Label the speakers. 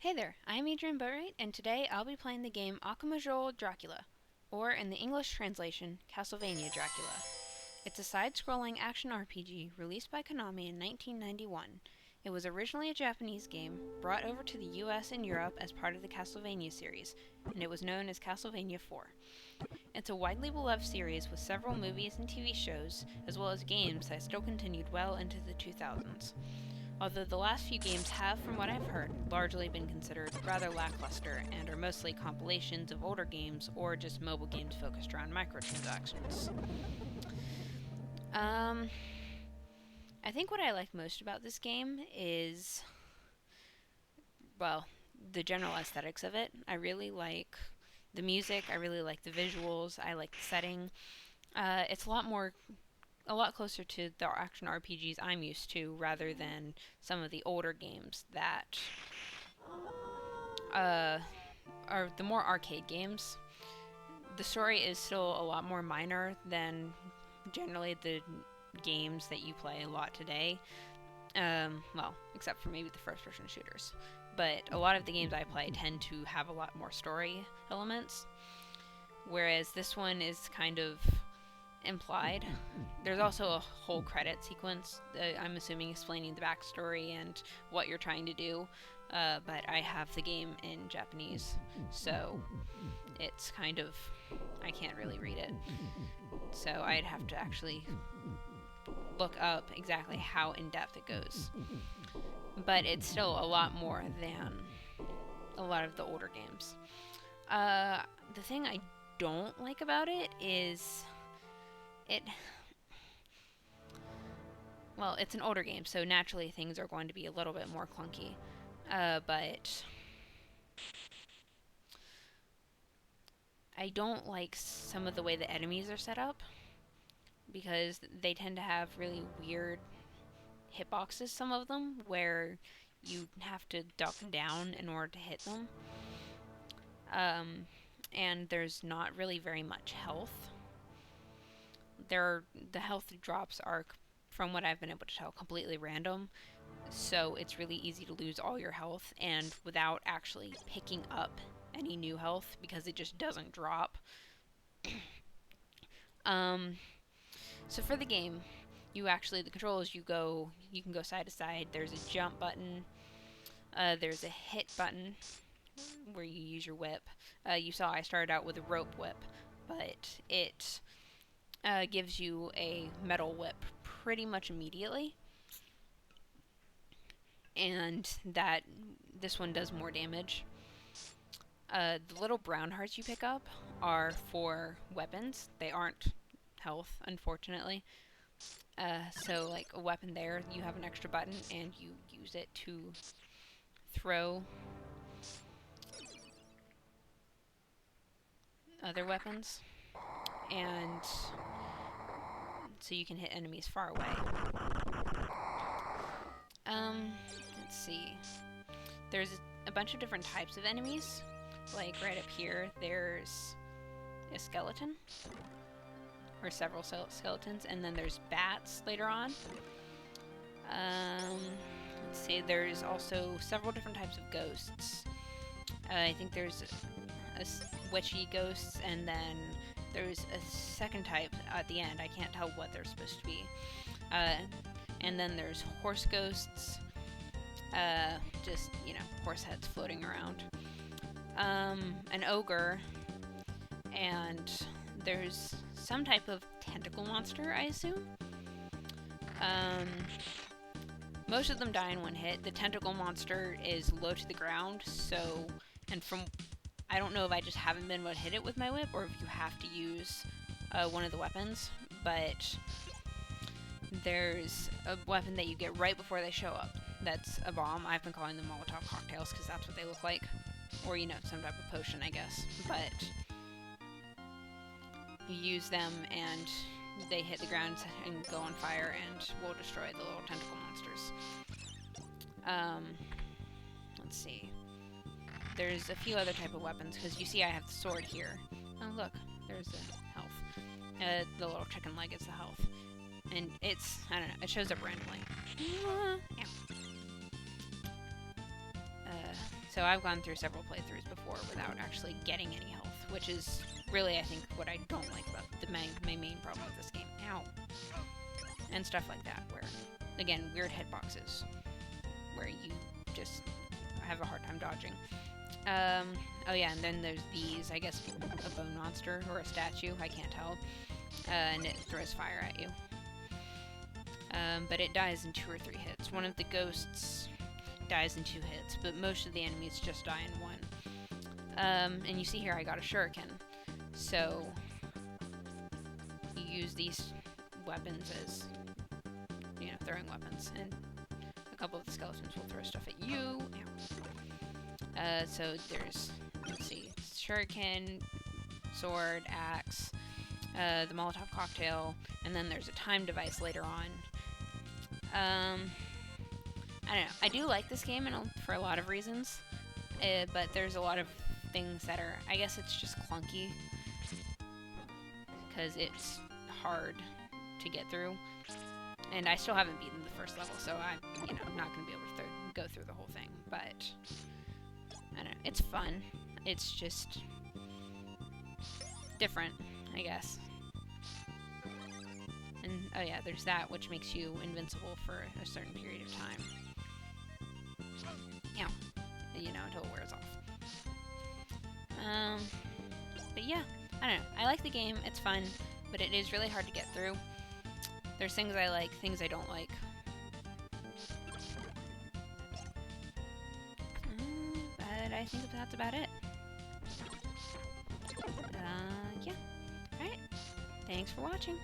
Speaker 1: Hey there, I'm Adrian Boatwright, and today I'll be playing the game Akumajou Dracula, or in the English translation, Castlevania Dracula. It's a side-scrolling action RPG released by Konami in 1991. It was originally a Japanese game, brought over to the US and Europe as part of the Castlevania series, and it was known as Castlevania 4. It's a widely beloved series with several movies and TV shows, as well as games that still continued well into the 2000s. Although the last few games have, from what I've heard, largely been considered rather lackluster and are mostly compilations of older games or just mobile games focused around microtransactions. I think what I like most about this game is, well, the general aesthetics of it. I really like the music, I really like the visuals, I like the setting. It's a lot closer to the action RPGs I'm used to rather than some of the older games that uh, are the more arcade games. The story is still a lot more minor than generally the games that you play a lot today. Well, except for maybe the first person shooters. But a lot of the games I play tend to have a lot more story elements, whereas this one is kind of implied. There's also a whole credit sequence, I'm assuming, explaining the backstory and what you're trying to do, but I have the game in Japanese, so it's kind of, I can't really read it. So I'd have to actually look up exactly how in-depth it goes. But it's still a lot more than a lot of the older games. The thing I don't like about it is well, it's an older game, so naturally things are going to be a little bit more clunky. But I don't like some of the way the enemies are set up because they tend to have really weird hitboxes, some of them, where you have to duck down in order to hit them. And there's not really very much health. The health drops are, from what I've been able to tell, completely random. So it's really easy to lose all your health and without actually picking up any new health because it just doesn't drop. um, so for the game, the controls, you can go side to side. There's a jump button. There's a hit button where you use your whip. You saw I started out with a rope whip, but it gives you a metal whip pretty much immediately. And this one does more damage. The little brown hearts you pick up are for weapons. They aren't health, unfortunately. So, like a weapon there, you have an extra button and you use it to throw other weapons. And so you can hit enemies far away. Let's see. There's a bunch of different types of enemies. Like right up here, there's a skeleton, or several skeletons, and then there's bats later on. Let's see, there's also several different types of ghosts. I think there's a witchy ghosts, and then there's a second type at the end. I can't tell what they're supposed to be. And then there's horse ghosts. Just, horse heads floating around. An ogre, and there's some type of tentacle monster, I assume. Most of them die in one hit. The tentacle monster is low to the ground, so, and from, I don't know if I just haven't been able to hit it with my whip, or if you have to use one of the weapons, but there's a weapon that you get right before they show up. That's a bomb. I've been calling them Molotov cocktails because that's what they look like. Or, some type of potion, I guess. But you use them and they hit the ground and go on fire and will destroy the little tentacle monsters. Let's see. There's a few other type of weapons because you see I have the sword here. Oh, look. There's the health. The little chicken leg is the health. And it's, I don't know, it shows up randomly. So I've gone through several playthroughs before without actually getting any health, which is really, I think, what I don't like about my main problem with this game. Ow. And stuff like that, where, again, weird hitboxes, where you just have a hard time dodging. Oh yeah, and then there's these, I guess, a bone monster or a statue, I can't tell, and it throws fire at you. But it dies in 2 or 3 hits. One of the ghosts dies in 2 hits, but most of the enemies just die in 1. And you see here I got a shuriken, so you use these weapons as, you know, throwing weapons, and a couple of the skeletons will throw stuff at you. So there's, let's see, shuriken, sword, axe, the Molotov cocktail, and then there's a time device later on. I don't know. I do like this game for a lot of reasons, but there's a lot of things that are, I guess it's just clunky, because it's hard to get through, and I still haven't beaten the first level, so I'm not going to be able to go through the whole thing, but I don't know. It's fun. It's just different, I guess. And, oh yeah, there's that, which makes you invincible for a certain period of time. Yeah. Until it wears off. But yeah, I don't know. I like the game. It's fun, but it is really hard to get through. There's things I like, things I don't like. But I think that's about it. Yeah. Alright. Thanks for watching.